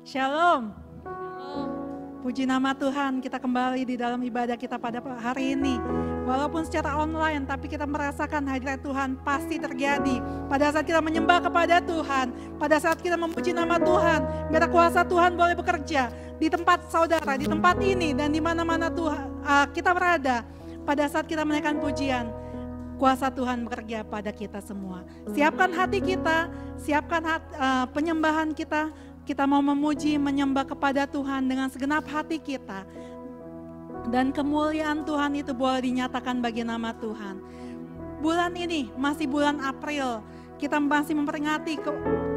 Shalom. Puji nama Tuhan, kita kembali di dalam ibadah kita pada hari ini. Walaupun secara online, tapi kita merasakan hadirat Tuhan pasti terjadi. Pada saat kita menyembah kepada Tuhan, pada saat kita memuji nama Tuhan, biar kuasa Tuhan boleh bekerja di tempat saudara, di tempat ini, dan di mana-mana Tuhan kita berada. Pada saat kita menaikkan pujian, kuasa Tuhan bekerja pada kita semua. Siapkan hati kita, siapkan penyembahan kita. Kita mau memuji, menyembah kepada Tuhan dengan segenap hati kita. Dan kemuliaan Tuhan itu boleh dinyatakan bagi nama Tuhan. Bulan ini masih bulan April. Kita masih memperingati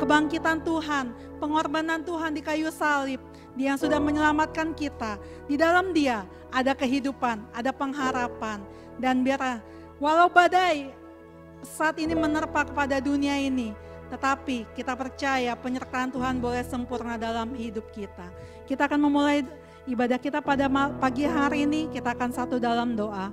kebangkitan Tuhan, pengorbanan Tuhan di kayu salib. Dia yang sudah menyelamatkan kita. Di dalam Dia ada kehidupan, ada pengharapan. Dan biar walau badai saat ini menerpa kepada dunia ini, tetapi kita percaya penyertaan Tuhan boleh sempurna dalam hidup kita. Kita akan memulai ibadah kita pada pagi hari ini, kita akan satu dalam doa.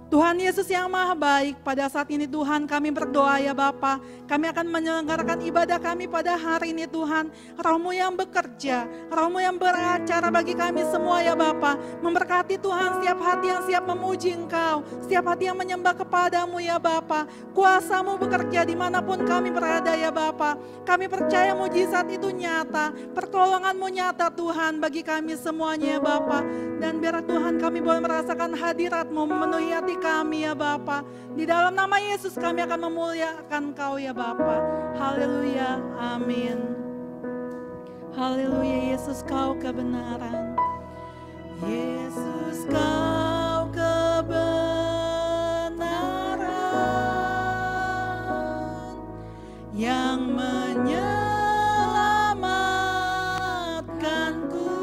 Tuhan Yesus yang maha baik, pada saat ini Tuhan kami berdoa ya Bapa, kami akan menyelenggarakan ibadah kami pada hari ini Tuhan. Roh-Mu yang bekerja, Roh-Mu yang beracara bagi kami semua ya Bapa. Memberkati Tuhan setiap hati yang siap memuji Engkau, setiap hati yang menyembah kepadamu ya Bapa. Kuasa-Mu bekerja dimanapun kami berada ya Bapa. Kami percaya mujizat itu nyata, pertolongan-Mu nyata Tuhan bagi kami semuanya ya Bapa. Dan biar Tuhan kami boleh merasakan hadirat-Mu memenuhi hati kami ya Bapa. Di dalam nama Yesus kami akan memuliakan Kau ya Bapa. Haleluya, amin. Haleluya, Yesus Kau kebenaran. Yesus Kau kebenaran yang menyelamatkanku.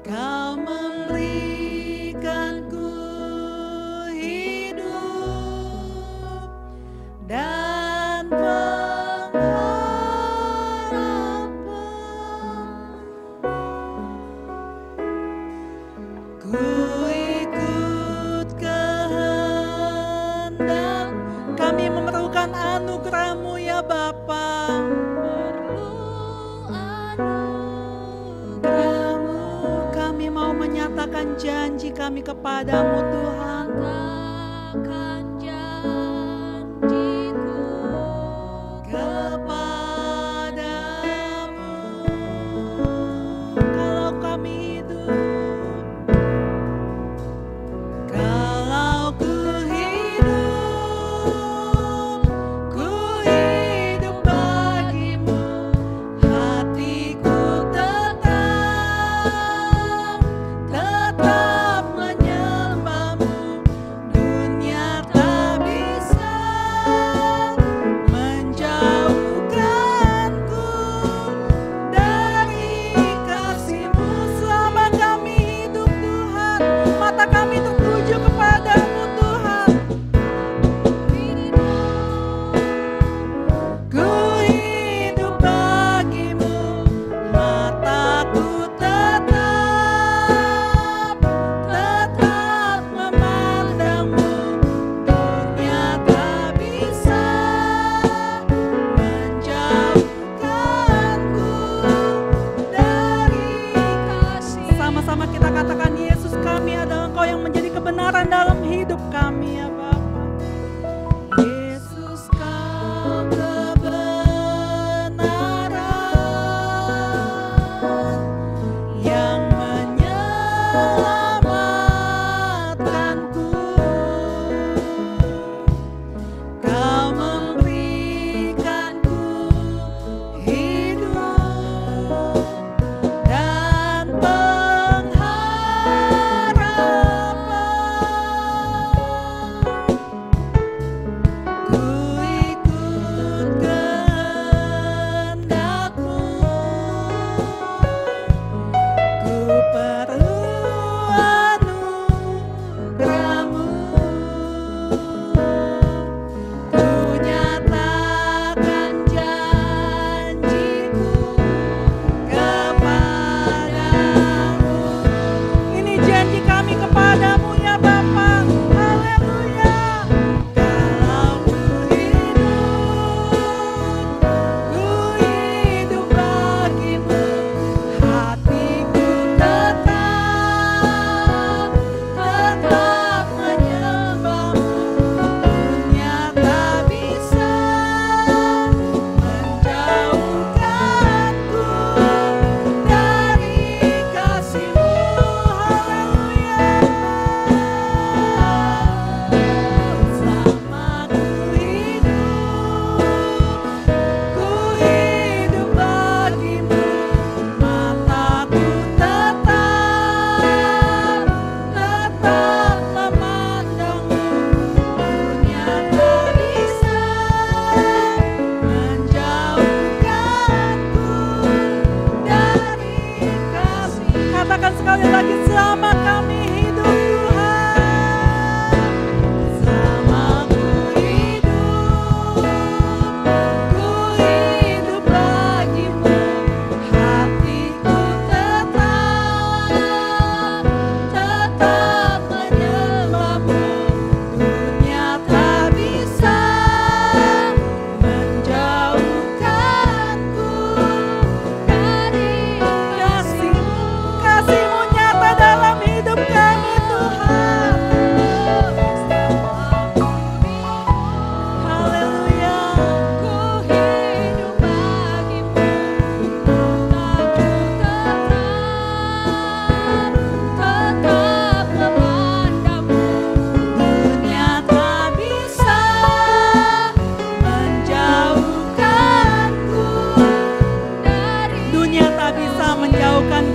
Kau memberikanku hidup dan pengharapan. Ku ikut kehendak, kami memerlukan anugerah-Mu ya Bapa. Menyatakan janji kami kepadamu Tuhan. Katakan janjiku kepadamu. Kalau kami hidup, kalau ku hidup bagimu, hatiku tetap menyembahmu.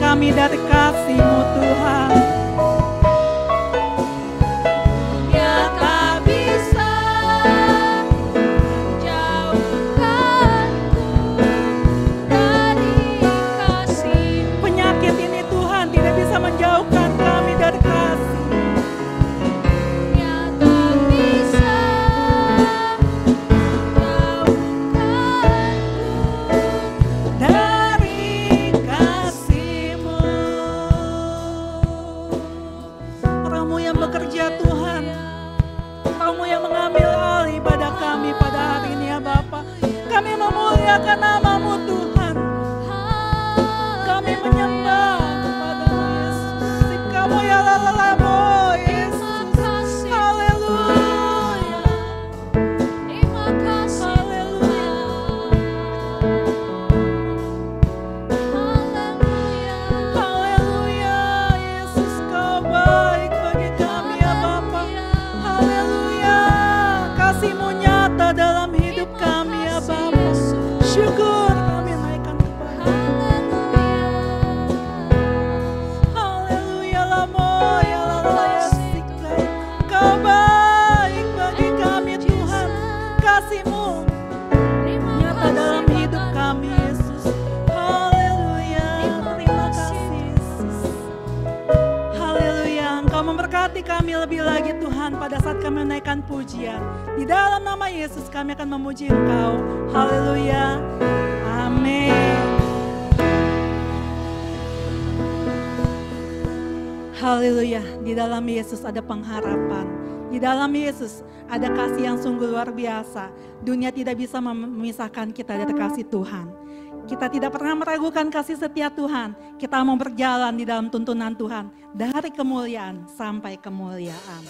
kami dari kasih-Mu Tuhan. Menjauhkan kami dari kasih. Nyata bisa jauhkanku dari kasih-Mu. Roh-Mu yang bekerja Tuhan, Roh-Mu yang mengambil alih ibadah kami pada hari ini ya Bapa. Kami memuliakan nama-Mu Tuhan. Kami menyembah kami lebih lagi Tuhan pada saat kami menaikkan pujian. Di dalam nama Yesus kami akan memuji Engkau. Haleluya. Amin. Haleluya. Di dalam Yesus ada pengharapan. Di dalam Yesus ada kasih yang sungguh luar biasa. Dunia tidak bisa memisahkan kita dari kasih Tuhan. Kita tidak pernah meragukan kasih setia Tuhan. Kita mau berjalan di dalam tuntunan Tuhan. Dari kemuliaan sampai kemuliaan.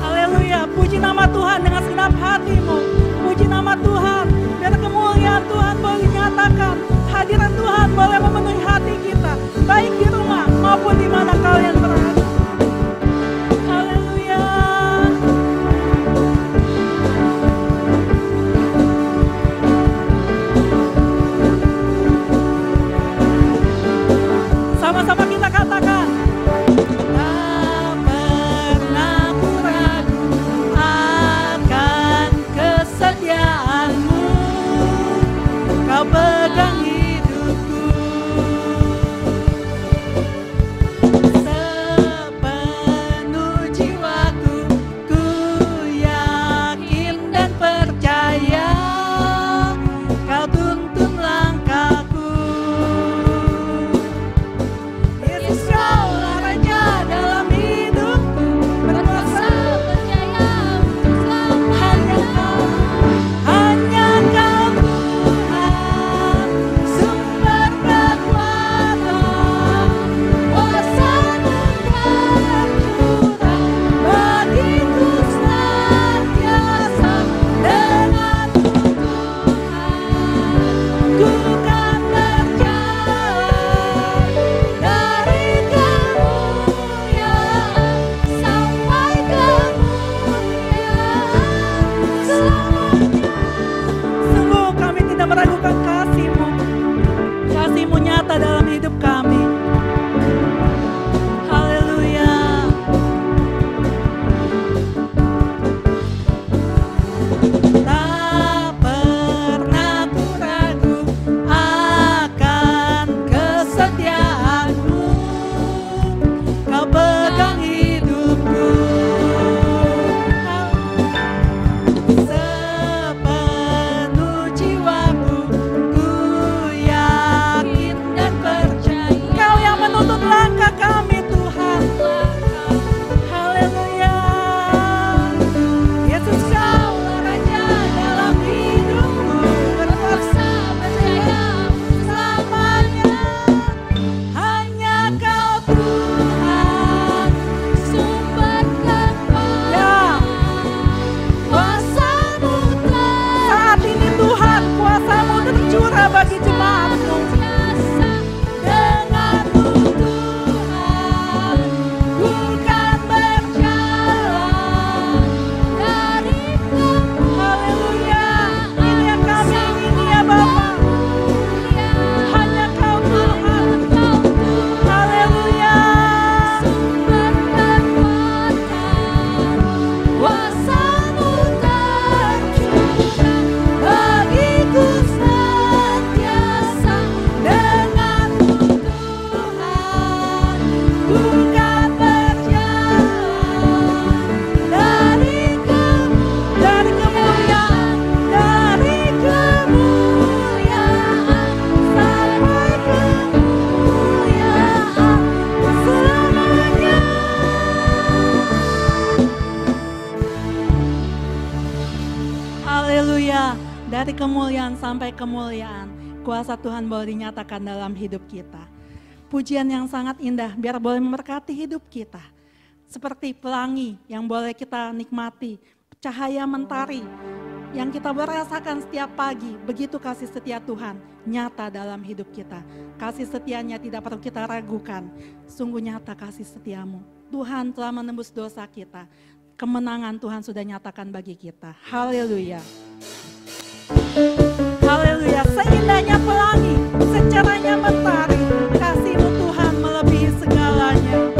Haleluya. Puji nama Tuhan dengan segenap hatimu. Puji nama Tuhan. Biar kemuliaan Tuhan boleh dinyatakan. Hadirat Tuhan boleh memenuhi hati kita. Baik di rumah maupun di mana kalian berada. Sama-sama kita katakan. Tak pernah ku ragu akan kesetiaan-Mu. Kau pegang hidupku. Sepenuh jiwaku ku yakin dan percaya. Kau tuntun langkahku. Dalam hidup kami. Haleluya. Tak pernah ku ragu akan kesetiaan-Mu. Kau pegang hidupku. Sepenuh jiwaku ku yakin dan percaya. Kau yang menuntun langkah kami Tuhan. Haleluya. Yesus Kau Raja dalam hidupku. Berkuasa percaya selamanya. Hanya Kau Tuhan sumber kekuatan. Kuasa-Mu saat ini Tuhan, kuasa-Mu tercurah bagi jemaat-Mu. Hanya Kau Tuhan. sampai kemuliaan, kuasa Tuhan boleh dinyatakan dalam hidup kita. Pujian yang sangat indah biar boleh memberkati hidup kita. Seperti pelangi yang boleh kita nikmati, cahaya mentari yang kita merasakan setiap pagi, begitu kasih setia Tuhan nyata dalam hidup kita. Kasih setianya tidak perlu kita ragukan, sungguh nyata kasih setiamu. Tuhan telah menembus dosa kita, kemenangan Tuhan sudah nyatakan bagi kita. Haleluya. Haleluya, seindahnya pelangi, secerahnya mentari, kasih-Mu Tuhan melebihi segalanya.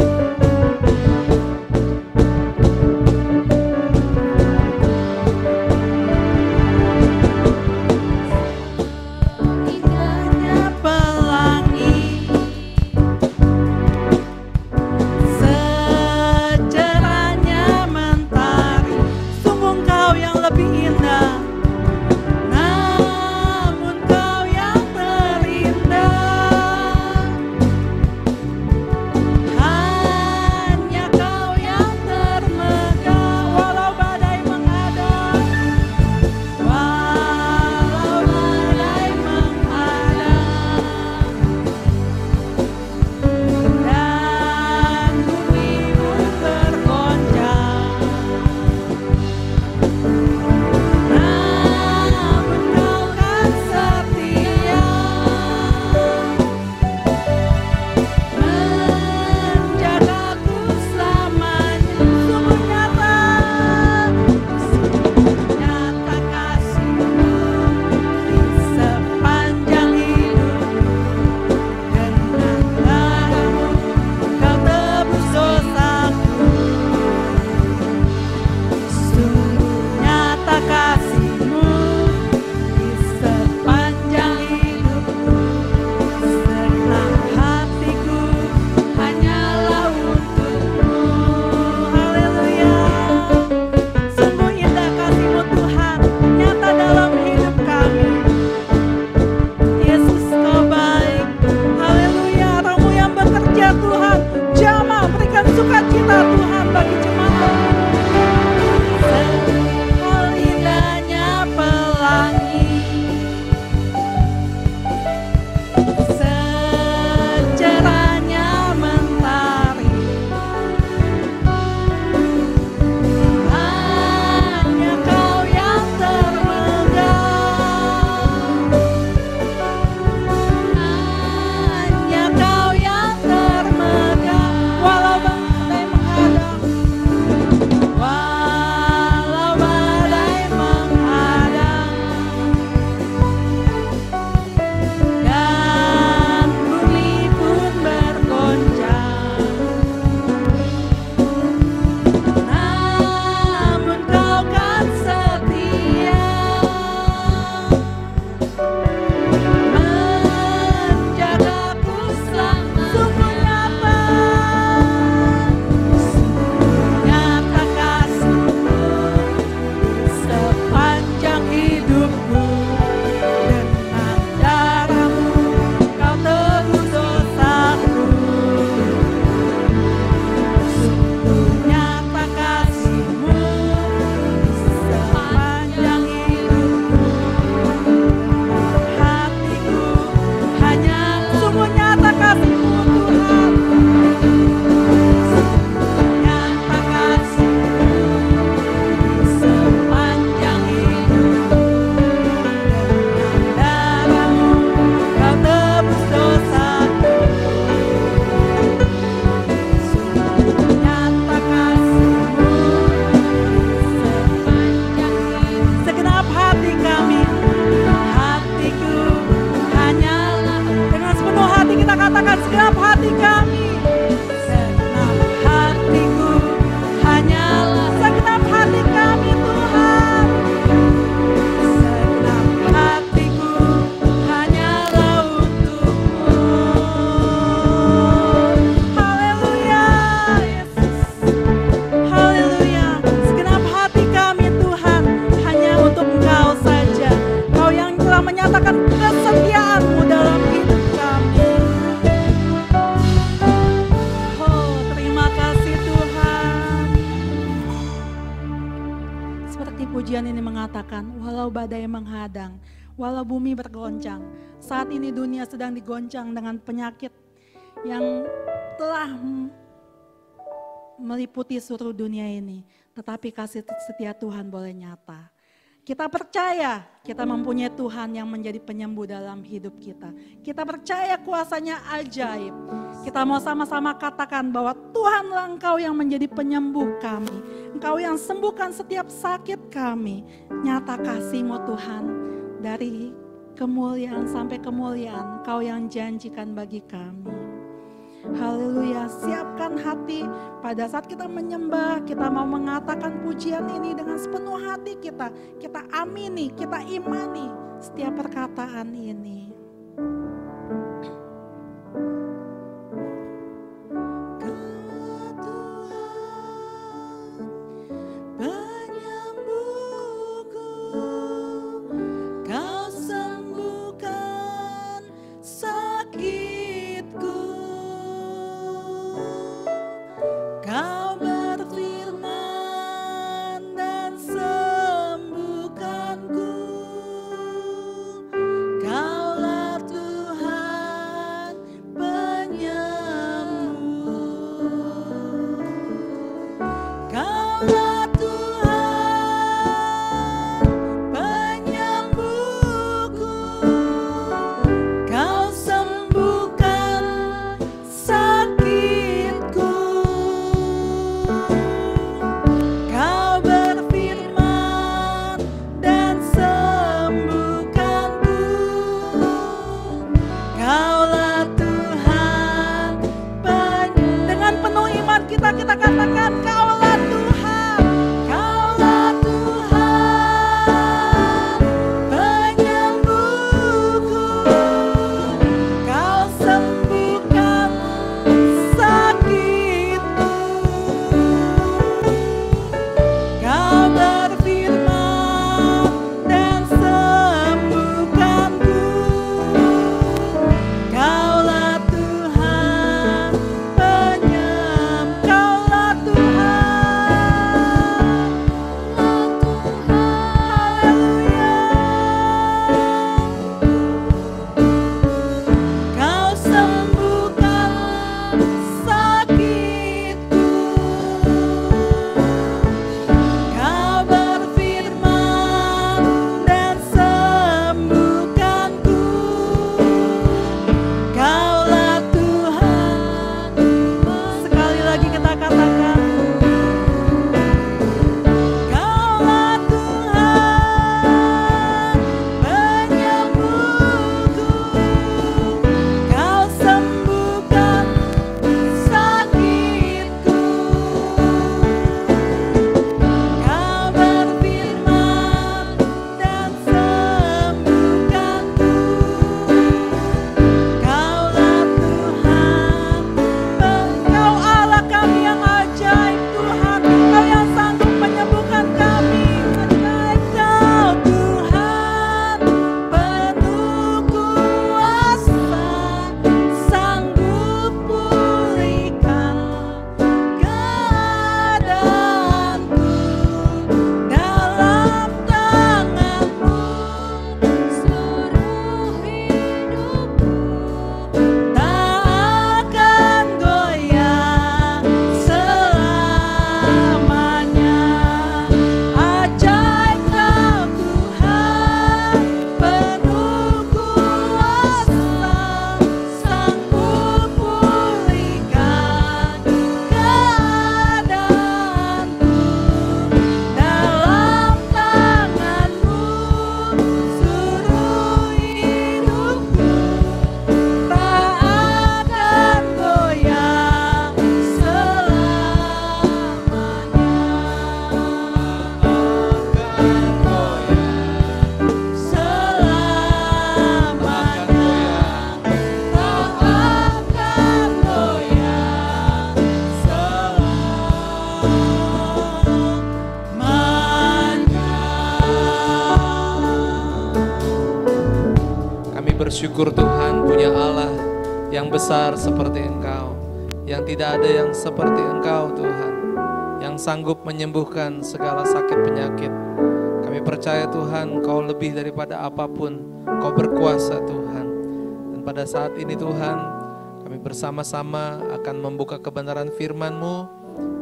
pujian ini mengatakan, walau badai menghadang, walau bumi bergoncang. Saat ini dunia sedang digoncang dengan penyakit yang telah meliputi seluruh dunia ini. Tetapi kasih setia Tuhan boleh nyata. Kita percaya kita mempunyai Tuhan yang menjadi penyembuh dalam hidup kita. Kita percaya kuasanya ajaib. Kita mau sama-sama katakan bahwa Tuhanlah Engkau yang menjadi penyembuh kami. Engkau yang sembuhkan setiap sakit kami. Nyata kasih-Mu Tuhan, dari kemuliaan sampai kemuliaan Engkau yang janjikan bagi kami. Haleluya, siapkan hati pada saat kita menyembah, kita mau mengatakan pujian ini dengan sepenuh hati kita. Kita amini, kita imani setiap perkataan ini. Kita katakan Kaulah Tuhan, Kaulah Tuhan penyembuhku, Kau sembuhkan sakitku, Kau berfirman dan sembuhkanku, Kaulah Tuhan bersyukur Tuhan punya Allah yang besar seperti Engkau, yang tidak ada yang seperti Engkau Tuhan, yang sanggup menyembuhkan segala sakit penyakit. Kami percaya Tuhan, Kau lebih daripada apapun, Kau berkuasa Tuhan. Dan pada saat ini Tuhan, kami bersama-sama akan membuka kebenaran firman-Mu.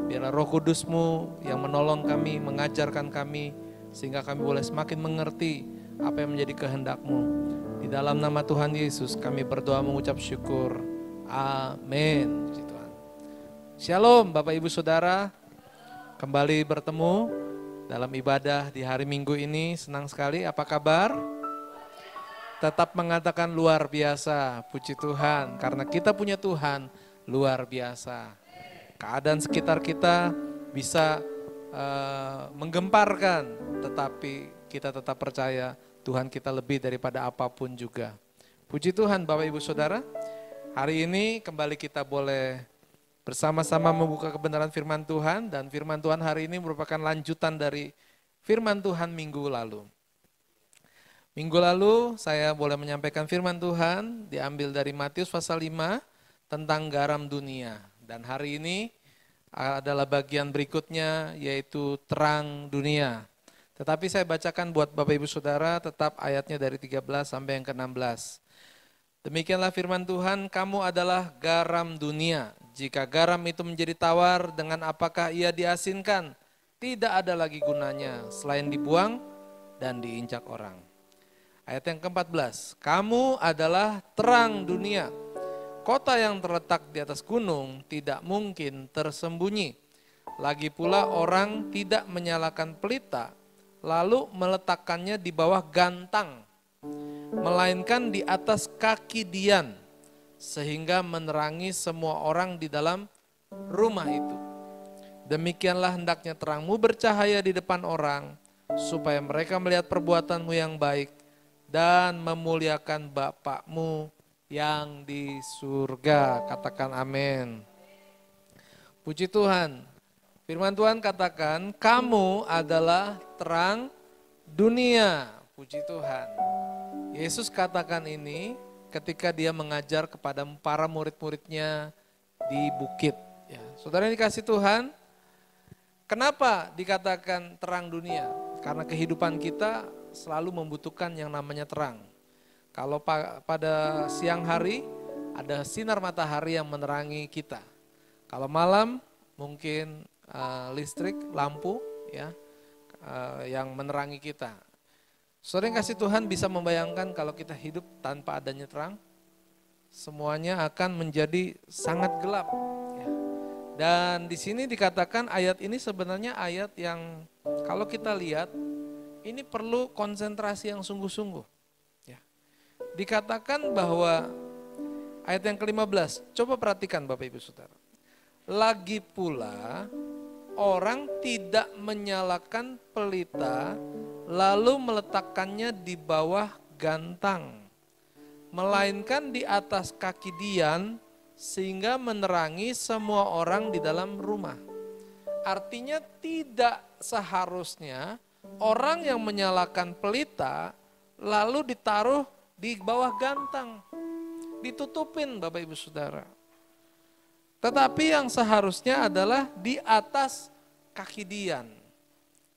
Biarlah Roh Kudus-Mu yang menolong kami, mengajarkan kami, sehingga kami boleh semakin mengerti apa yang menjadi kehendak-Mu. Di dalam nama Tuhan Yesus kami berdoa mengucap syukur. Amin. Puji Tuhan. Shalom Bapak Ibu Saudara, kembali bertemu dalam ibadah di hari Minggu ini. Senang sekali, apa kabar? Tetap mengatakan luar biasa, puji Tuhan. Karena kita punya Tuhan luar biasa. Keadaan sekitar kita bisa menggemparkan, tetapi kita tetap percaya Tuhan kita lebih daripada apapun juga. Puji Tuhan Bapak Ibu Saudara, hari ini kembali kita boleh bersama-sama membuka kebenaran firman Tuhan, dan firman Tuhan hari ini merupakan lanjutan dari firman Tuhan minggu lalu. Minggu lalu saya boleh menyampaikan firman Tuhan diambil dari Matius pasal 5 tentang garam dunia. Dan hari ini adalah bagian berikutnya, yaitu terang dunia. Tetapi saya bacakan buat Bapak Ibu Saudara tetap ayatnya dari 13 sampai yang ke-16. Demikianlah firman Tuhan, kamu adalah garam dunia. Jika garam itu menjadi tawar, dengan apakah ia diasinkan? Tidak ada lagi gunanya selain dibuang dan diinjak orang. Ayat yang ke-14, kamu adalah terang dunia. Kota yang terletak di atas gunung tidak mungkin tersembunyi. Lagi pula orang tidak menyalakan pelita, lalu meletakkannya di bawah gantang, melainkan di atas kaki dian, sehingga menerangi semua orang di dalam rumah itu. Demikianlah hendaknya terangmu bercahaya di depan orang, supaya mereka melihat perbuatanmu yang baik dan memuliakan Bapakmu yang di surga. Katakan amin. Puji Tuhan. Firman Tuhan katakan, kamu adalah terang dunia. Puji Tuhan. Yesus katakan ini ketika dia mengajar kepada para murid-muridnya di bukit. Ya, saudara yang dikasih Tuhan, kenapa dikatakan terang dunia? Karena kehidupan kita selalu membutuhkan yang namanya terang. Kalau pada siang hari ada sinar matahari yang menerangi kita. Kalau malam mungkin listrik, lampu ya yang menerangi kita. Saudara yang kasih Tuhan bisa membayangkan kalau kita hidup tanpa adanya terang, semuanya akan menjadi sangat gelap. Ya. Dan di sini dikatakan ayat ini sebenarnya ayat yang kalau kita lihat ini perlu konsentrasi yang sungguh-sungguh. Dikatakan bahwa ayat yang ke-15, coba perhatikan Bapak Ibu Saudara. Lagi pula orang tidak menyalakan pelita lalu meletakkannya di bawah gantang, melainkan di atas kaki dian sehingga menerangi semua orang di dalam rumah. Artinya tidak seharusnya orang yang menyalakan pelita lalu ditaruh di bawah gantang, ditutupin Bapak Ibu Saudara. Tetapi yang seharusnya adalah di atas kaki dian.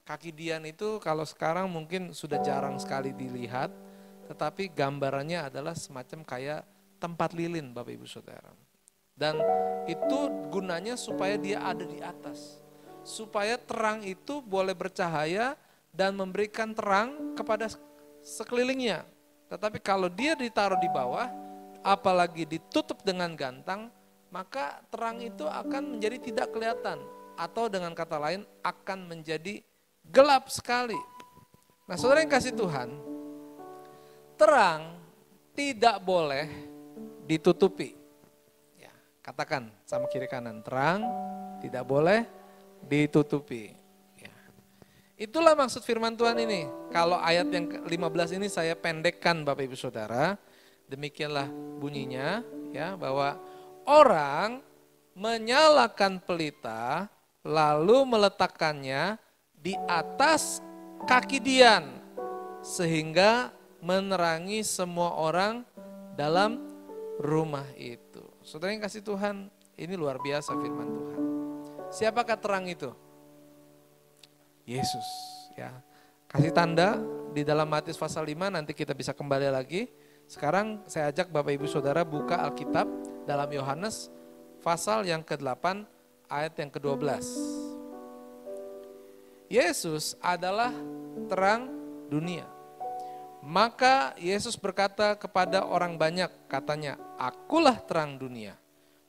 Kaki dian itu kalau sekarang mungkin sudah jarang sekali dilihat, tetapi gambarannya adalah semacam kayak tempat lilin Bapak Ibu Saudara. Dan itu gunanya supaya dia ada di atas. Supaya terang itu boleh bercahaya dan memberikan terang kepada sekelilingnya. Tetapi kalau dia ditaruh di bawah, apalagi ditutup dengan gantang, maka terang itu akan menjadi tidak kelihatan. Atau dengan kata lain akan menjadi gelap sekali. Nah saudara yang kasih Tuhan, terang tidak boleh ditutupi. Ya, katakan sama kiri kanan, terang tidak boleh ditutupi. Itulah maksud firman Tuhan ini. Kalau ayat yang ke-15 ini saya pendekkan Bapak Ibu Saudara. Demikianlah bunyinya ya, bahwa orang menyalakan pelita lalu meletakkannya di atas kaki dian sehingga menerangi semua orang dalam rumah itu. Saudara yang kasih Tuhan, ini luar biasa firman Tuhan. Siapakah terang itu? Yesus ya. kasih tanda di dalam Matius pasal 5, nanti kita bisa kembali lagi. Sekarang saya ajak Bapak Ibu Saudara buka Alkitab dalam Yohanes pasal yang ke-8 ayat yang ke-12. Yesus adalah terang dunia. Maka Yesus berkata kepada orang banyak, katanya, "Akulah terang dunia.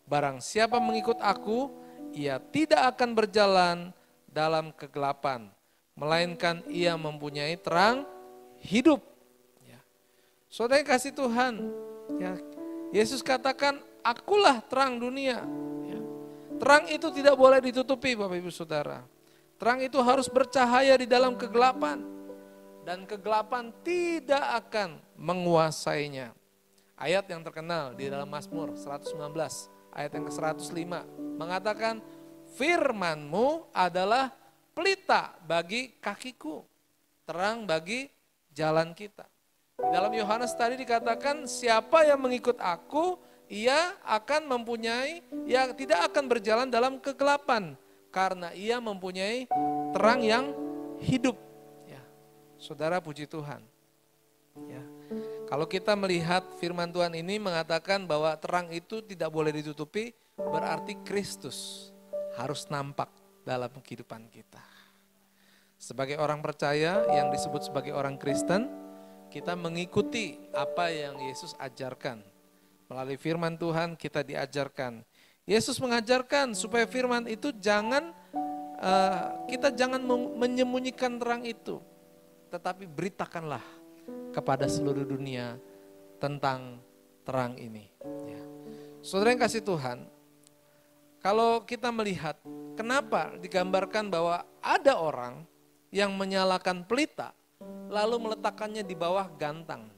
Barang siapa mengikut aku, ia tidak akan berjalan dalam kegelapan, melainkan ia mempunyai terang hidup." Ya. Saudara yang kasih Tuhan, ya, Yesus katakan, "Akulah terang dunia." Ya. Terang itu tidak boleh ditutupi, Bapak Ibu Saudara. Terang itu harus bercahaya di dalam kegelapan. Dan kegelapan tidak akan menguasainya. Ayat yang terkenal di dalam Mazmur 119, ayat yang ke-105, mengatakan, "Firman-Mu adalah pelita bagi kakiku, terang bagi jalan kita." Di dalam Yohanes tadi dikatakan, siapa yang mengikut aku, ia akan mempunyai, ia tidak akan berjalan dalam kegelapan, karena ia mempunyai terang yang hidup. Saudara, puji Tuhan. Ya. Kalau kita melihat firman Tuhan ini mengatakan bahwa terang itu tidak boleh ditutupi, berarti Kristus harus nampak dalam kehidupan kita. Sebagai orang percaya yang disebut sebagai orang Kristen, kita mengikuti apa yang Yesus ajarkan. Melalui firman Tuhan kita diajarkan. Yesus mengajarkan supaya firman itu kita jangan menyembunyikan terang itu. Tetapi beritakanlah kepada seluruh dunia tentang terang ini. Ya. Saudara yang kasih Tuhan, kalau kita melihat kenapa digambarkan bahwa ada orang yang menyalakan pelita lalu meletakkannya di bawah gantang.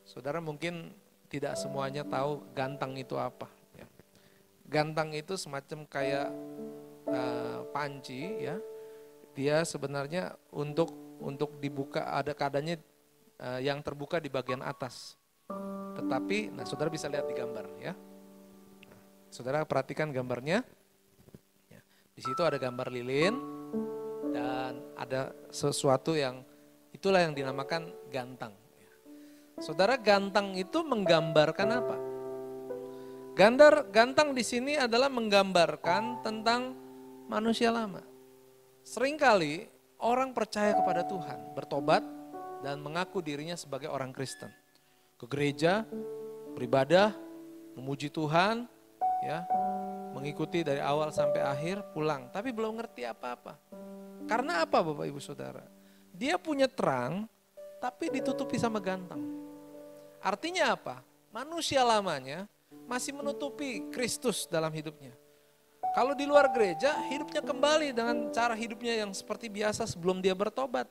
Saudara mungkin tidak semuanya tahu gantang itu apa. Ya. Gantang itu semacam kayak panci, ya. Dia sebenarnya untuk dibuka, ada keadaannya yang terbuka di bagian atas. Tetapi, saudara bisa lihat di gambar, ya. Saudara perhatikan gambarnya. Ya. Di situ ada gambar lilin dan ada sesuatu yang itulah yang dinamakan gantang. Ya. Saudara, gantang itu menggambarkan apa? Gantang di sini adalah menggambarkan tentang manusia lama. Seringkali orang percaya kepada Tuhan, bertobat dan mengaku dirinya sebagai orang Kristen. Ke gereja, beribadah, memuji Tuhan, ya, mengikuti dari awal sampai akhir, pulang. Tapi belum ngerti apa-apa. Karena apa Bapak Ibu Saudara? Dia punya terang, tapi ditutupi sama gantang. Artinya apa? Manusia lamanya masih menutupi Kristus dalam hidupnya. Kalau di luar gereja, hidupnya kembali dengan cara hidupnya yang seperti biasa sebelum dia bertobat.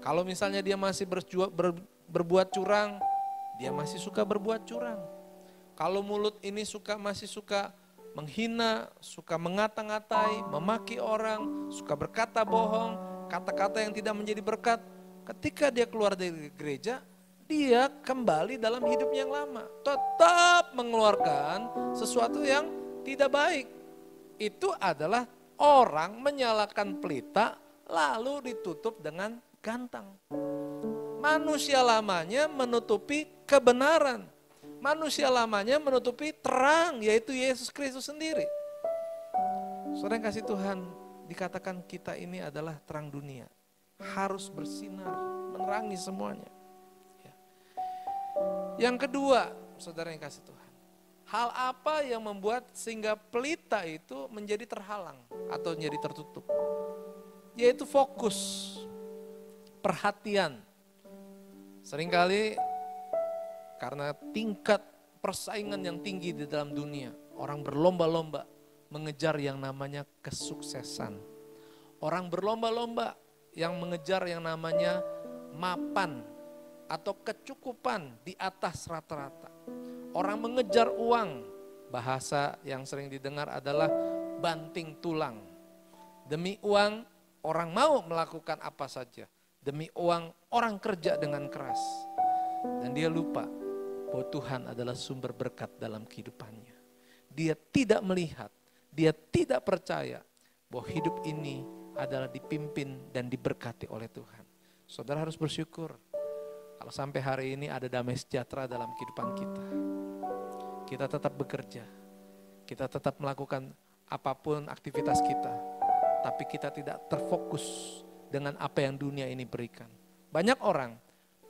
Kalau misalnya dia masih berbuat curang, dia masih suka berbuat curang. Kalau mulut ini masih suka menghina, suka mengata-ngatai, memaki orang, suka berkata bohong, kata-kata yang tidak menjadi berkat. Ketika dia keluar dari gereja, dia kembali dalam hidup yang lama. Tetap mengeluarkan sesuatu yang tidak baik. Itu adalah orang menyalakan pelita lalu ditutup dengan gantang. Manusia lamanya menutupi kebenaran. Manusia lamanya menutupi terang, yaitu Yesus Kristus sendiri. Saudara yang kasih Tuhan, dikatakan kita ini adalah terang dunia. Harus bersinar, menerangi semuanya. Yang kedua, saudara yang kasih Tuhan. Hal apa yang membuat sehingga pelita itu menjadi terhalang atau menjadi tertutup? Yaitu fokus, perhatian. Seringkali karena tingkat persaingan yang tinggi di dalam dunia, orang berlomba-lomba mengejar yang namanya kesuksesan. Orang berlomba-lomba yang mengejar yang namanya mapan atau kecukupan di atas rata-rata. Orang mengejar uang, bahasa yang sering didengar adalah banting tulang. Demi uang, orang mau melakukan apa saja. Demi uang, orang kerja dengan keras. Dan dia lupa bahwa Tuhan adalah sumber berkat dalam kehidupannya. Dia tidak melihat, dia tidak percaya bahwa hidup ini adalah dipimpin dan diberkati oleh Tuhan. Saudara harus bersyukur kalau sampai hari ini ada damai sejahtera dalam kehidupan kita. Kita tetap bekerja, kita tetap melakukan apapun aktivitas kita, tapi kita tidak terfokus dengan apa yang dunia ini berikan. Banyak orang,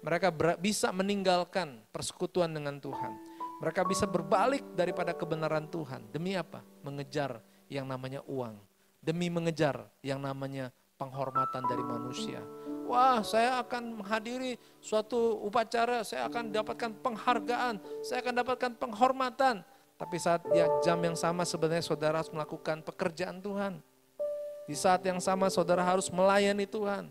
mereka bisa meninggalkan persekutuan dengan Tuhan. Mereka bisa berbalik daripada kebenaran Tuhan. Demi apa? Mengejar yang namanya uang. Demi mengejar yang namanya penghormatan dari manusia. Wah, saya akan menghadiri suatu upacara, saya akan dapatkan penghargaan, saya akan dapatkan penghormatan. Tapi saat jam yang sama sebenarnya saudara harus melakukan pekerjaan Tuhan. Di saat yang sama saudara harus melayani Tuhan.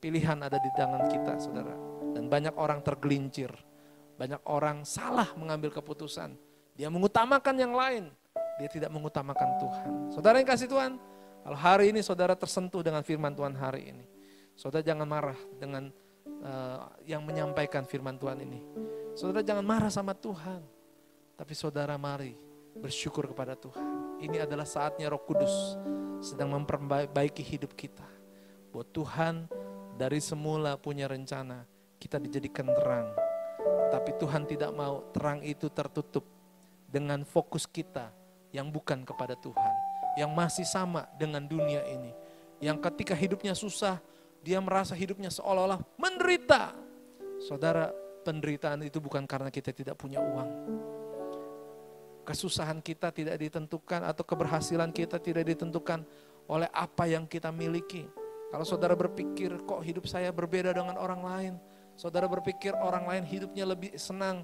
Pilihan ada di tangan kita, saudara. Dan banyak orang tergelincir. Banyak orang salah mengambil keputusan. Dia mengutamakan yang lain. Dia tidak mengutamakan Tuhan. Saudara yang kasih Tuhan, kalau hari ini saudara tersentuh dengan firman Tuhan hari ini, saudara jangan marah dengan yang menyampaikan firman Tuhan ini. Saudara jangan marah sama Tuhan. Tapi saudara mari bersyukur kepada Tuhan. Ini adalah saatnya Roh Kudus sedang memperbaiki hidup kita. Bahwa Tuhan dari semula punya rencana kita dijadikan terang. Tapi Tuhan tidak mau terang itu tertutup dengan fokus kita yang bukan kepada Tuhan. Yang masih sama dengan dunia ini. Yang ketika hidupnya susah, dia merasa hidupnya seolah-olah menderita. Saudara, penderitaan itu bukan karena kita tidak punya uang. Kesusahan kita tidak ditentukan atau keberhasilan kita tidak ditentukan oleh apa yang kita miliki. Kalau saudara berpikir kok hidup saya berbeda dengan orang lain. Saudara berpikir orang lain hidupnya lebih senang,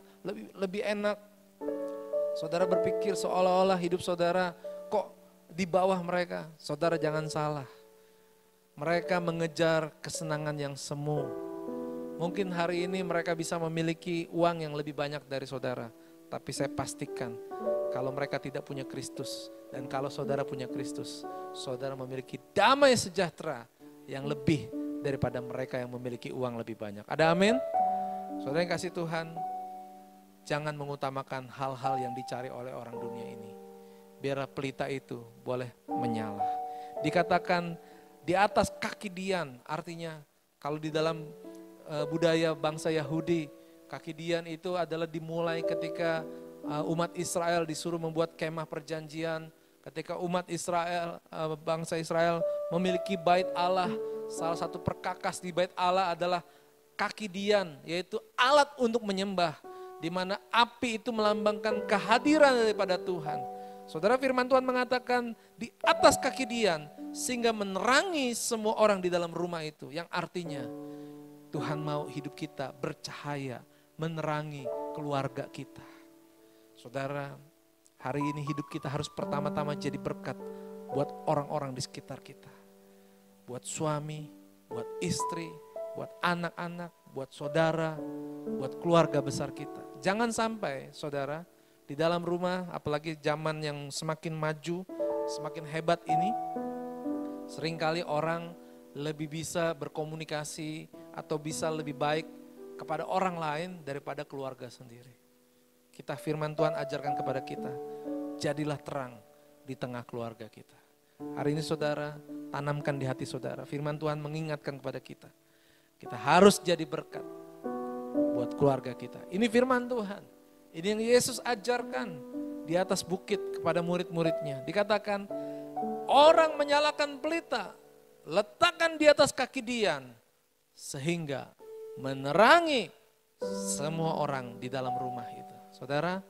lebih enak. Saudara berpikir seolah-olah hidup saudara kok di bawah mereka. Saudara jangan salah. Mereka mengejar kesenangan yang semu. Mungkin hari ini mereka bisa memiliki uang yang lebih banyak dari saudara. Tapi saya pastikan kalau mereka tidak punya Kristus dan kalau saudara punya Kristus, saudara memiliki damai sejahtera yang lebih daripada mereka yang memiliki uang lebih banyak. Ada amin? Saudara yang kasih Tuhan, jangan mengutamakan hal-hal yang dicari oleh orang dunia ini. Biarlah pelita itu boleh menyala. Dikatakan di atas kaki Dian, artinya kalau di dalam budaya bangsa Yahudi, kaki Dian itu adalah dimulai ketika umat Israel disuruh membuat kemah perjanjian. Ketika umat Israel, bangsa Israel memiliki bait Allah, salah satu perkakas di bait Allah adalah kaki Dian, yaitu alat untuk menyembah. Di mana api itu melambangkan kehadiran daripada Tuhan. Saudara, firman Tuhan mengatakan di atas kaki Dian sehingga menerangi semua orang di dalam rumah itu. Yang artinya Tuhan mau hidup kita bercahaya, menerangi keluarga kita. Saudara, hari ini hidup kita harus pertama-tama jadi berkat buat orang-orang di sekitar kita. Buat suami, buat istri, buat anak-anak, buat saudara, buat keluarga besar kita. Jangan sampai saudara di dalam rumah, apalagi zaman yang semakin maju, semakin hebat ini, seringkali orang lebih bisa berkomunikasi atau bisa lebih baik kepada orang lain daripada keluarga sendiri. Kita firman Tuhan ajarkan kepada kita, jadilah terang di tengah keluarga kita. Hari ini saudara, tanamkan di hati saudara, firman Tuhan mengingatkan kepada kita. Kita harus jadi berkat buat keluarga kita. Ini firman Tuhan. Ini yang Yesus ajarkan di atas bukit kepada murid-muridnya. Dikatakan, orang menyalakan pelita, letakkan di atas kaki Dian, sehingga menerangi semua orang di dalam rumah itu. Saudara,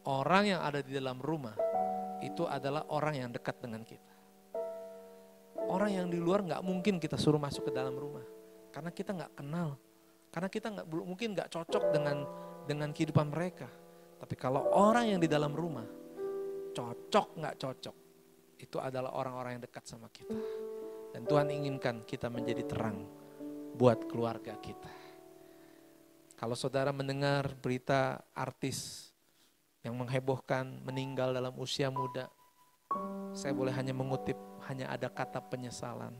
orang yang ada di dalam rumah itu adalah orang yang dekat dengan kita. Orang yang di luar gak mungkin kita suruh masuk ke dalam rumah. Karena kita gak kenal. Karena kita mungkin gak cocok dengan kehidupan mereka. Tapi kalau orang yang di dalam rumah, cocok gak cocok, itu adalah orang-orang yang dekat sama kita. Dan Tuhan inginkan kita menjadi terang buat keluarga kita. Kalau saudara mendengar berita artis yang menghebohkan meninggal dalam usia muda, saya boleh hanya mengutip, hanya ada kata penyesalan.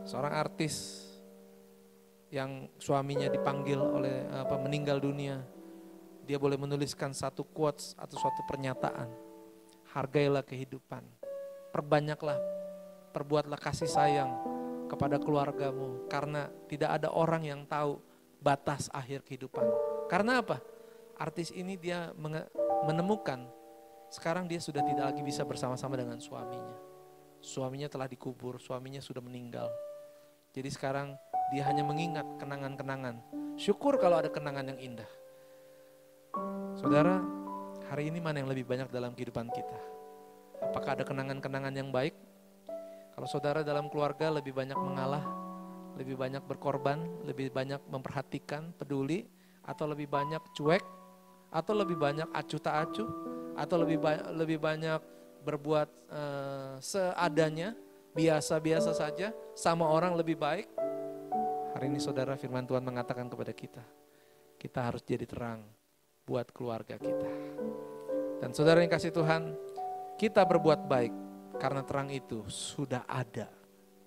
Seorang artis yang suaminya dipanggil oleh meninggal dunia, dia boleh menuliskan satu quotes atau suatu pernyataan. Hargailah kehidupan, perbanyaklah perbuatlah kasih sayang kepada keluargamu. Karena tidak ada orang yang tahu batas akhir kehidupan. Karena apa? Artis ini dia menemukan sekarang dia sudah tidak lagi bisa bersama-sama dengan suaminya. Suaminya telah dikubur, suaminya sudah meninggal. Jadi sekarang dia hanya mengingat kenangan-kenangan. Syukur kalau ada kenangan yang indah. Saudara, hari ini mana yang lebih banyak dalam kehidupan kita? Apakah ada kenangan-kenangan yang baik? Kalau saudara dalam keluarga lebih banyak mengalah, lebih banyak berkorban, lebih banyak memperhatikan, peduli, atau lebih banyak cuek, atau lebih banyak acuh tak acuh, atau lebih banyak berbuat seadanya, biasa-biasa saja, sama orang lebih baik. Hari ini saudara, firman Tuhan mengatakan kepada kita harus jadi terang buat keluarga kita. Dan saudara yang kasih Tuhan, kita berbuat baik karena terang itu sudah ada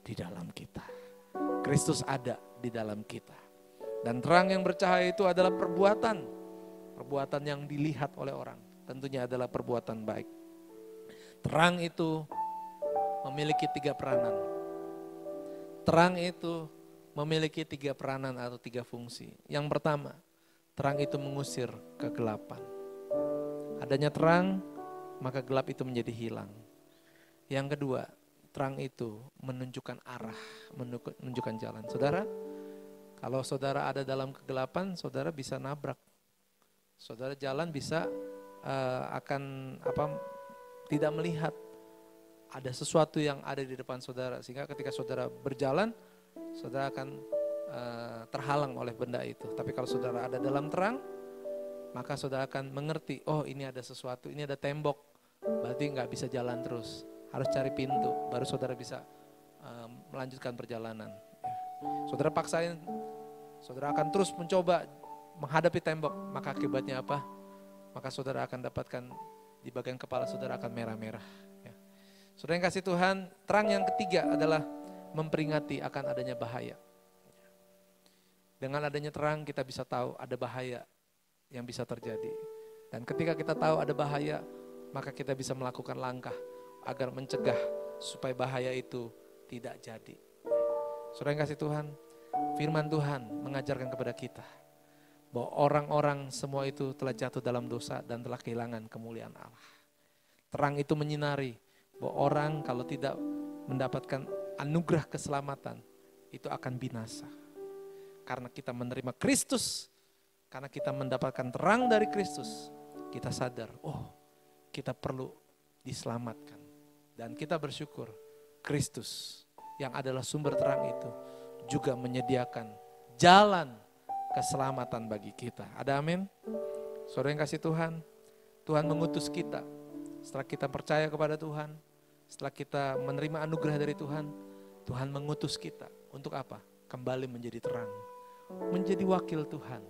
di dalam kita. Kristus ada di dalam kita. Dan terang yang bercahaya itu adalah perbuatan yang dilihat oleh orang. Tentunya adalah perbuatan baik. Terang itu memiliki 3 peranan. Terang itu memiliki 3 peranan atau 3 fungsi. Yang pertama, terang itu mengusir kegelapan. Adanya terang, maka gelap itu menjadi hilang. Yang kedua, terang itu menunjukkan arah, menunjukkan jalan. Saudara, kalau saudara ada dalam kegelapan, saudara bisa nabrak. Saudara jalan bisa tidak melihat ada sesuatu yang ada di depan saudara. Sehingga ketika saudara berjalan, saudara akan terhalang oleh benda itu. Tapi kalau saudara ada dalam terang, maka saudara akan mengerti, oh ini ada sesuatu, ini ada tembok. Berarti nggak bisa jalan terus. Harus cari pintu, baru saudara bisa melanjutkan perjalanan. Saudara paksain, saudara akan terus mencoba menghadapi tembok, maka akibatnya apa? Maka saudara akan dapatkan di bagian kepala saudara akan merah-merah. Saudara yang kasih Tuhan, terang yang ketiga adalah memperingati akan adanya bahaya. Dengan adanya terang kita bisa tahu ada bahaya yang bisa terjadi. Dan ketika kita tahu ada bahaya, maka kita bisa melakukan langkah agar mencegah supaya bahaya itu tidak jadi. Saudara yang kasih Tuhan, firman Tuhan mengajarkan kepada kita bahwa orang-orang semua itu telah jatuh dalam dosa dan telah kehilangan kemuliaan Allah. Terang itu menyinari bahwa orang kalau tidak mendapatkan anugerah keselamatan itu akan binasa. Karena kita menerima Kristus, karena kita mendapatkan terang dari Kristus, kita sadar, oh kita perlu diselamatkan. Dan kita bersyukur Kristus yang adalah sumber terang itu juga menyediakan jalan keselamatan bagi kita. Ada amin? Saudara yang kasih Tuhan, Tuhan mengutus kita. Setelah kita percaya kepada Tuhan, setelah kita menerima anugerah dari Tuhan, Tuhan mengutus kita. Untuk apa? Kembali menjadi terang. Menjadi wakil Tuhan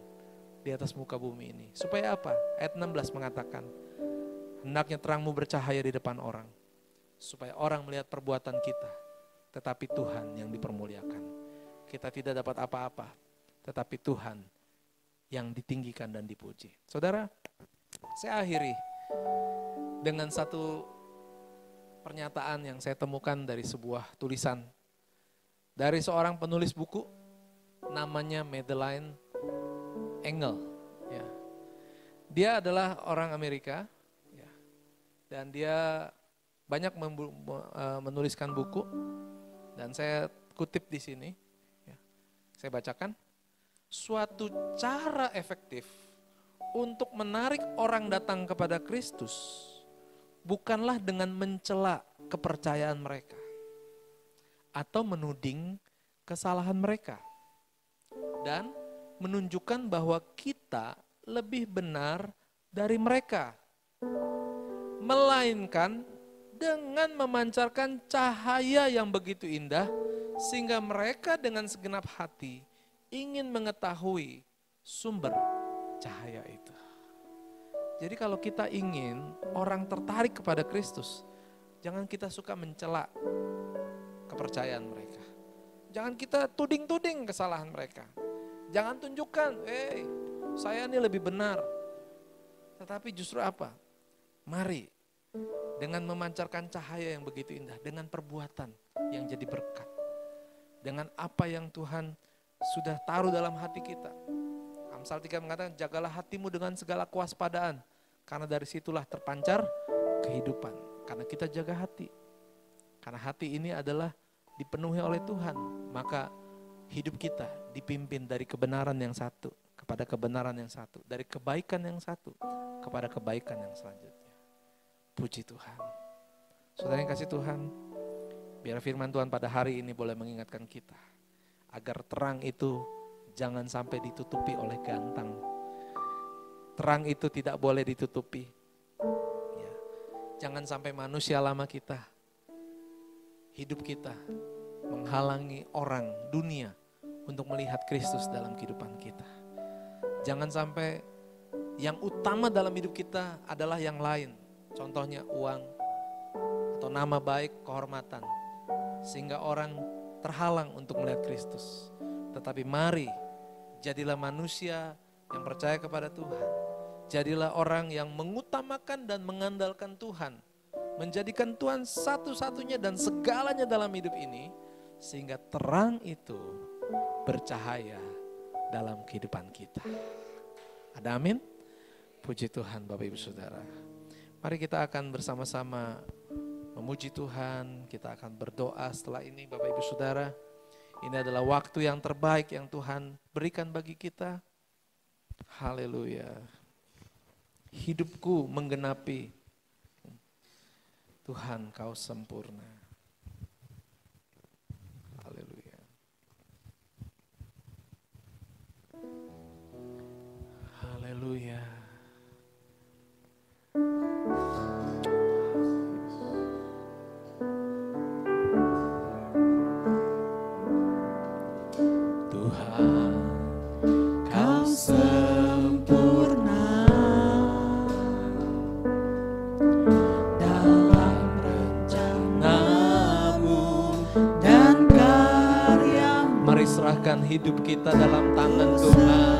di atas muka bumi ini. Supaya apa? Ayat 16 mengatakan, hendaknya terangmu bercahaya di depan orang. Supaya orang melihat perbuatan kita, tetapi Tuhan yang dipermuliakan. Kita tidak dapat apa-apa, tetapi Tuhan yang ditinggikan dan dipuji. Saudara, saya akhiri dengan satu pernyataan yang saya temukan dari sebuah tulisan dari seorang penulis buku, namanya Madeleine Engel. Ya. Dia adalah orang Amerika, ya. Dan dia banyak menuliskan buku, dan saya kutip di sini, ya. Saya bacakan. Suatu cara efektif untuk menarik orang datang kepada Kristus bukanlah dengan mencela kepercayaan mereka atau menuding kesalahan mereka dan menunjukkan bahwa kita lebih benar dari mereka, melainkan dengan memancarkan cahaya yang begitu indah sehingga mereka dengan segenap hati ingin mengetahui sumber cahaya itu. Jadi kalau kita ingin orang tertarik kepada Kristus, jangan kita suka mencela kepercayaan mereka. Jangan kita tuding-tuding kesalahan mereka. Jangan tunjukkan, saya ini lebih benar. Tetapi justru apa? Mari dengan memancarkan cahaya yang begitu indah, dengan perbuatan yang jadi berkat. Dengan apa yang Tuhan sudah taruh dalam hati kita. Amsal 3 mengatakan, jagalah hatimu dengan segala kewaspadaan. Karena dari situlah terpancar kehidupan. Karena kita jaga hati. Karena hati ini adalah dipenuhi oleh Tuhan. Maka hidup kita dipimpin dari kebenaran yang satu kepada kebenaran yang satu. Dari kebaikan yang satu kepada kebaikan yang selanjutnya. Puji Tuhan. Saudara yang kasih Tuhan, biar firman Tuhan pada hari ini boleh mengingatkan kita. Agar terang itu jangan sampai ditutupi oleh gantang. Terang itu tidak boleh ditutupi. Ya. Jangan sampai manusia lama kita, hidup kita, menghalangi orang, dunia, untuk melihat Kristus dalam kehidupan kita. Jangan sampai yang utama dalam hidup kita adalah yang lain. Contohnya uang, atau nama baik, kehormatan. Sehingga orang terhalang untuk melihat Kristus. Tetapi mari, jadilah manusia yang percaya kepada Tuhan. Jadilah orang yang mengutamakan dan mengandalkan Tuhan. Menjadikan Tuhan satu-satunya dan segalanya dalam hidup ini. Sehingga terang itu bercahaya dalam kehidupan kita. Ada amin? Puji Tuhan Bapak Ibu Saudara. Mari kita akan bersama-sama memuji Tuhan. Kita akan berdoa setelah ini Bapak Ibu Saudara. Ini adalah waktu yang terbaik yang Tuhan berikan bagi kita. Haleluya. Hidupku menggenapi, Tuhan kau sempurna. Haleluya. Haleluya. Tuhan kau sempurna dalam rencanamu dan karyamu. Mari serahkan hidup kita dalam tangan Tuhan.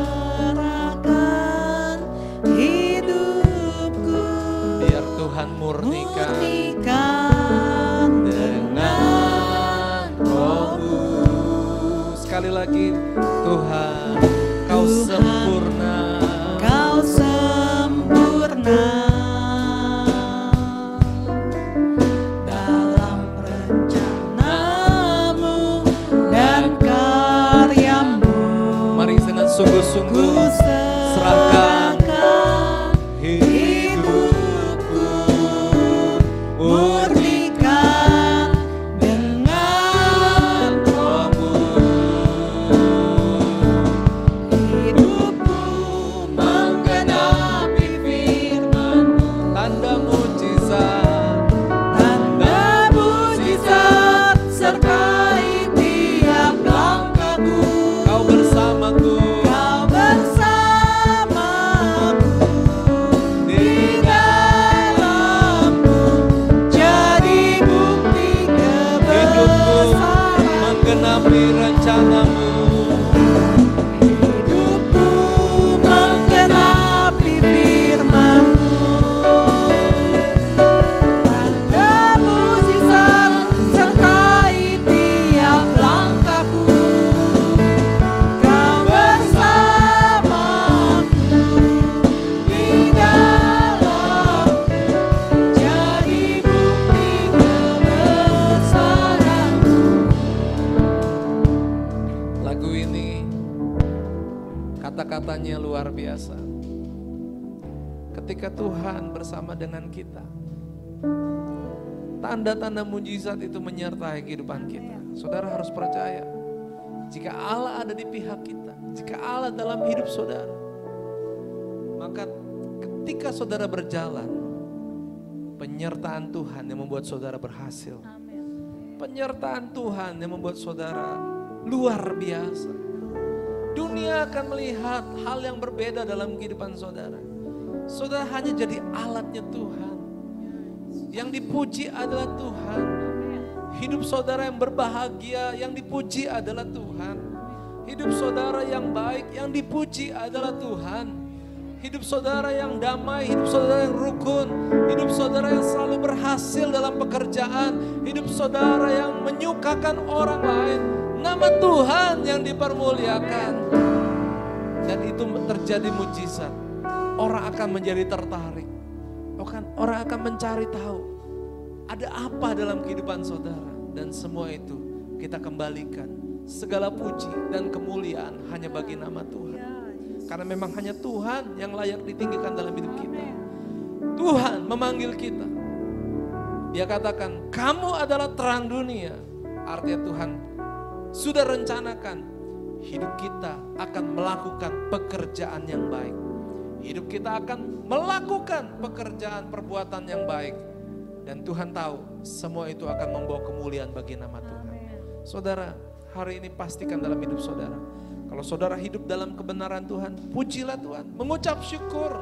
Serahkan hidupku, biar Tuhan murnikan dengan Roh-Mu. Sekali lagi, Tuhan, kau sempurna. Kau sempurna dalam rencanamu dan karyamu. Mari dengan sungguh-sungguh serahkan hidupku, murnikan dengan Roh-Mu. Hidupku menggenapi firman-Mu. Tanda mujizat sertai tiap langkahku. Kau bersamaku. Kau bersamaku di dalamku. Jadi bukti kebesaran. Hidupku menggenapi rencanamu. Hidupku menggenapi firman-Mu. Tanda mujizat sertai tiap langkahku. Kau bersamaku di dalamku. Jadi bukti kebesaran-Mu. Lagu ini kata-katanya luar biasa. Ketika Tuhan bersama dengan kita, tanda-tanda mujizat itu menyertai kehidupan kita. Saudara harus percaya, jika Allah ada di pihak kita, jika Allah dalam hidup saudara, maka ketika saudara berjalan, penyertaan Tuhan yang membuat saudara berhasil. Penyertaan Tuhan yang membuat saudara luar biasa. Dunia akan melihat hal yang berbeda dalam kehidupan saudara. Saudara hanya jadi alatnya Tuhan. Yang dipuji adalah Tuhan. Hidup saudara yang berbahagia, yang dipuji adalah Tuhan. Hidup saudara yang baik, yang dipuji adalah Tuhan. hidup saudara yang damai, hidup saudara yang rukun, hidup saudara yang selalu berhasil dalam pekerjaan, hidup saudara yang menyukakan orang lain. Nama Tuhan yang dipermuliakan. Dan itu terjadi mujizat. Orang akan menjadi tertarik. Orang akan mencari tahu ada apa dalam kehidupan saudara. Dan semua itu kita kembalikan. Segala puji dan kemuliaan hanya bagi nama Tuhan. Karena memang hanya Tuhan yang layak ditinggikan dalam hidup kita. Tuhan memanggil kita. Dia katakan, kamu adalah terang dunia. Artinya Tuhan sudah rencanakan hidup kita akan melakukan pekerjaan yang baik. Hidup kita akan melakukan pekerjaan perbuatan yang baik. Dan Tuhan tahu semua itu akan membawa kemuliaan bagi nama Tuhan. Saudara, hari ini pastikan dalam hidup saudara. Kalau saudara hidup dalam kebenaran Tuhan, pujilah Tuhan, mengucap syukur.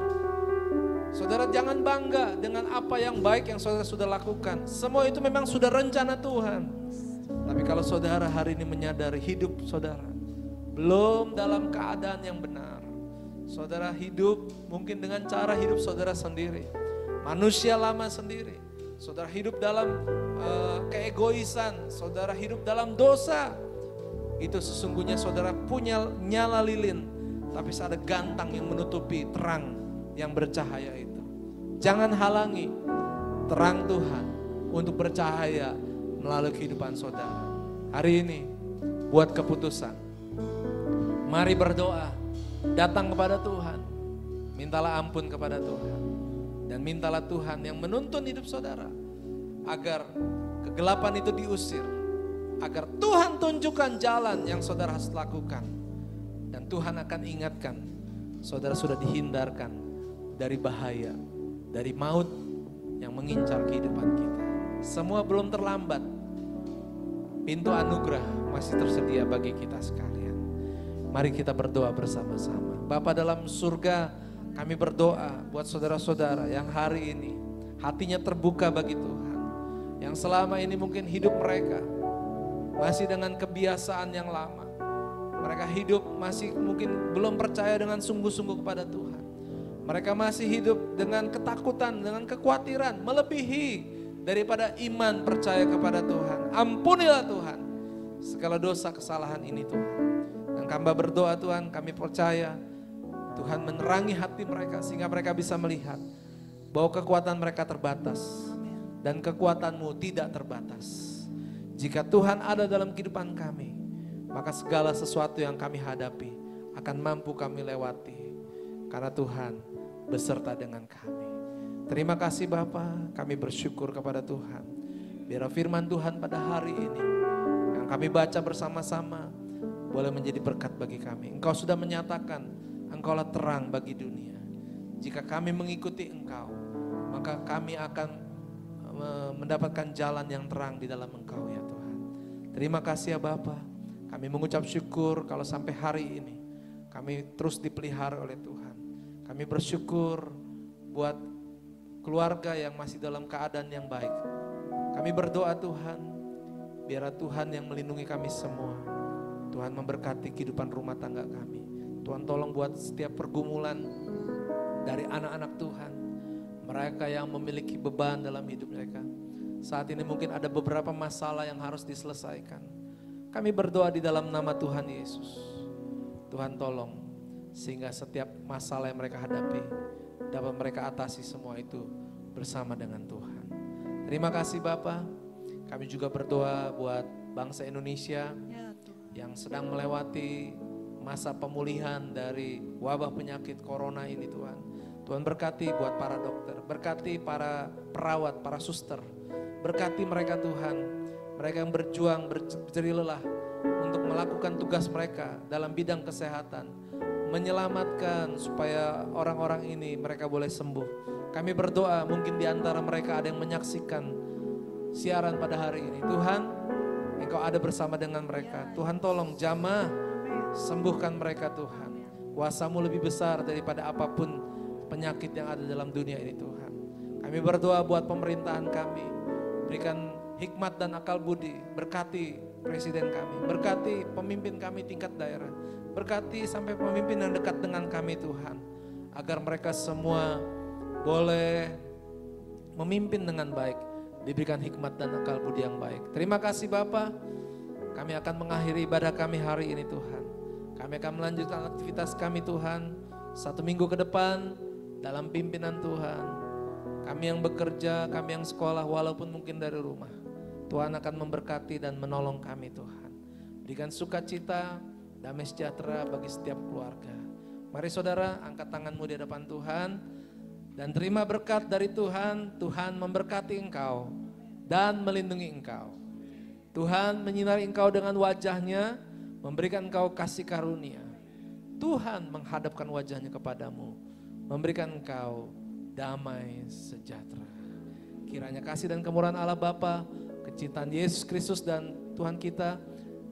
Saudara jangan bangga dengan apa yang baik yang saudara sudah lakukan. Semua itu memang sudah rencana Tuhan. Tapi kalau saudara hari ini menyadari hidup saudara belum dalam keadaan yang benar. Saudara hidup mungkin dengan cara hidup saudara sendiri. Manusia lama sendiri. Saudara hidup dalam keegoisan. Saudara hidup dalam dosa. Itu sesungguhnya saudara punya nyala lilin. Tapi ada gantang yang menutupi terang yang bercahaya itu. Jangan halangi terang Tuhan untuk bercahaya melalui kehidupan saudara. Hari ini buat keputusan. Mari berdoa, datang kepada Tuhan. Mintalah ampun kepada Tuhan. Dan mintalah Tuhan yang menuntun hidup saudara. Agar kegelapan itu diusir. Agar Tuhan tunjukkan jalan yang saudara harus lakukan. Dan Tuhan akan ingatkan, saudara sudah dihindarkan dari bahaya, dari maut yang mengincar kehidupan kita. Semua belum terlambat. Pintu anugerah masih tersedia bagi kita sekalian. Mari kita berdoa bersama-sama. Bapa dalam surga, kami berdoa buat saudara-saudara yang hari ini hatinya terbuka bagi Tuhan. Yang selama ini mungkin hidup mereka masih dengan kebiasaan yang lama. Mereka hidup masih mungkin belum percaya dengan sungguh-sungguh kepada Tuhan. Mereka masih hidup dengan ketakutan, dengan kekhawatiran, melebihi daripada iman percaya kepada Tuhan. Ampunilah Tuhan segala dosa kesalahan ini Tuhan. Dan kami berdoa Tuhan, kami percaya Tuhan menerangi hati mereka sehingga mereka bisa melihat bahwa kekuatan mereka terbatas dan kekuatan-Mu tidak terbatas. Jika Tuhan ada dalam kehidupan kami, maka segala sesuatu yang kami hadapi akan mampu kami lewati. Karena Tuhan beserta dengan kami. Terima kasih Bapa, kami bersyukur kepada Tuhan. Biar firman Tuhan pada hari ini yang kami baca bersama-sama boleh menjadi berkat bagi kami. Engkau sudah menyatakan, Engkaulah terang bagi dunia. Jika kami mengikuti Engkau, maka kami akan mendapatkan jalan yang terang di dalam Engkau ya Tuhan. Terima kasih ya Bapa. Kami mengucap syukur kalau sampai hari ini kami terus dipelihara oleh Tuhan. Kami bersyukur buat keluarga yang masih dalam keadaan yang baik. Kami berdoa Tuhan, biarlah Tuhan yang melindungi kami semua. Tuhan memberkati kehidupan rumah tangga kami. Tuhan tolong buat setiap pergumulan dari anak-anak Tuhan. Mereka yang memiliki beban dalam hidup mereka. Saat ini mungkin ada beberapa masalah yang harus diselesaikan. Kami berdoa di dalam nama Tuhan Yesus. Tuhan tolong sehingga setiap masalah yang mereka hadapi dapat mereka atasi semua itu bersama dengan Tuhan. Terima kasih Bapa. Kami juga berdoa buat bangsa Indonesia yang sedang melewati masa pemulihan dari wabah penyakit corona ini Tuhan. Tuhan berkati buat para dokter, berkati para perawat, para suster. Berkati mereka Tuhan, mereka yang berjuang, berjerih lelah untuk melakukan tugas mereka dalam bidang kesehatan. Menyelamatkan supaya orang-orang ini mereka boleh sembuh. Kami berdoa mungkin di antara mereka ada yang menyaksikan siaran pada hari ini. Tuhan, Engkau ada bersama dengan mereka. Tuhan tolong jamah, sembuhkan mereka Tuhan. Kuasa-Mu lebih besar daripada apapun penyakit yang ada dalam dunia ini Tuhan. Kami berdoa buat pemerintahan kami. Berikan hikmat dan akal budi. Berkati presiden kami. Berkati pemimpin kami tingkat daerah. Berkati sampai pemimpin yang dekat dengan kami Tuhan. agar mereka semua boleh memimpin dengan baik, diberikan hikmat dan akal budi yang baik. Terima kasih Bapa, kami akan mengakhiri ibadah kami hari ini Tuhan. Kami akan melanjutkan aktivitas kami Tuhan, 1 minggu ke depan dalam pimpinan Tuhan. Kami yang bekerja, kami yang sekolah walaupun mungkin dari rumah. Tuhan akan memberkati dan menolong kami Tuhan. Berikan sukacita, damai sejahtera bagi setiap keluarga. Mari saudara, angkat tanganmu di hadapan Tuhan dan terima berkat dari Tuhan. Tuhan memberkati engkau dan melindungi engkau. Tuhan menyinari engkau dengan wajahnya, memberikan engkau kasih karunia. Tuhan menghadapkan wajahnya kepadamu, memberikan engkau damai sejahtera. Kiranya kasih dan kemurahan Allah Bapa, kecintaan Yesus Kristus dan Tuhan kita,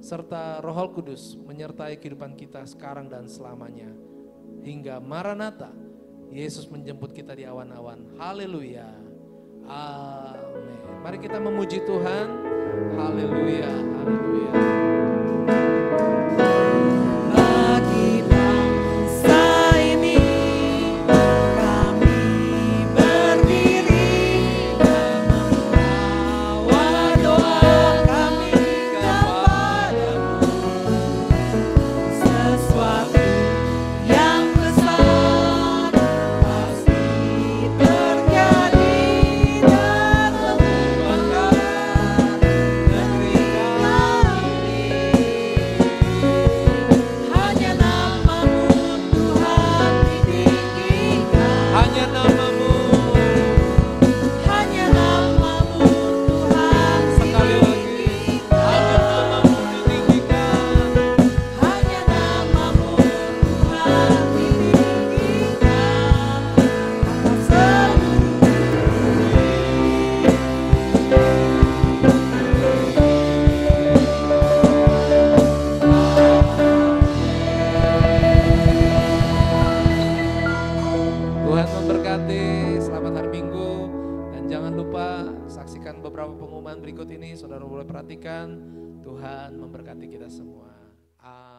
serta Roh Kudus menyertai kehidupan kita sekarang dan selamanya. Hingga Maranatha, Yesus menjemput kita di awan-awan. Haleluya. Amin. Mari kita memuji Tuhan. Haleluya. Haleluya. Bagi bangsa ini kami berdiri dan membawa doa kami kepadamu. Sesuatu yang besar pasti terjadi dalam mengubah negeri kami. Hanya namamu Tuhan ditinggikan. Hanya namamu. Hanya namamu Tuhan Sekali lagi. Hanya namamu ditinggikan. Hanya namamu Tuhan ditinggikan. Atas seluruh Tuhan memberkati, selamat hari Minggu. Dan jangan lupa saksikan beberapa pengumuman berikut ini, saudara boleh perhatikan. Tuhan memberkati kita semua. Amin.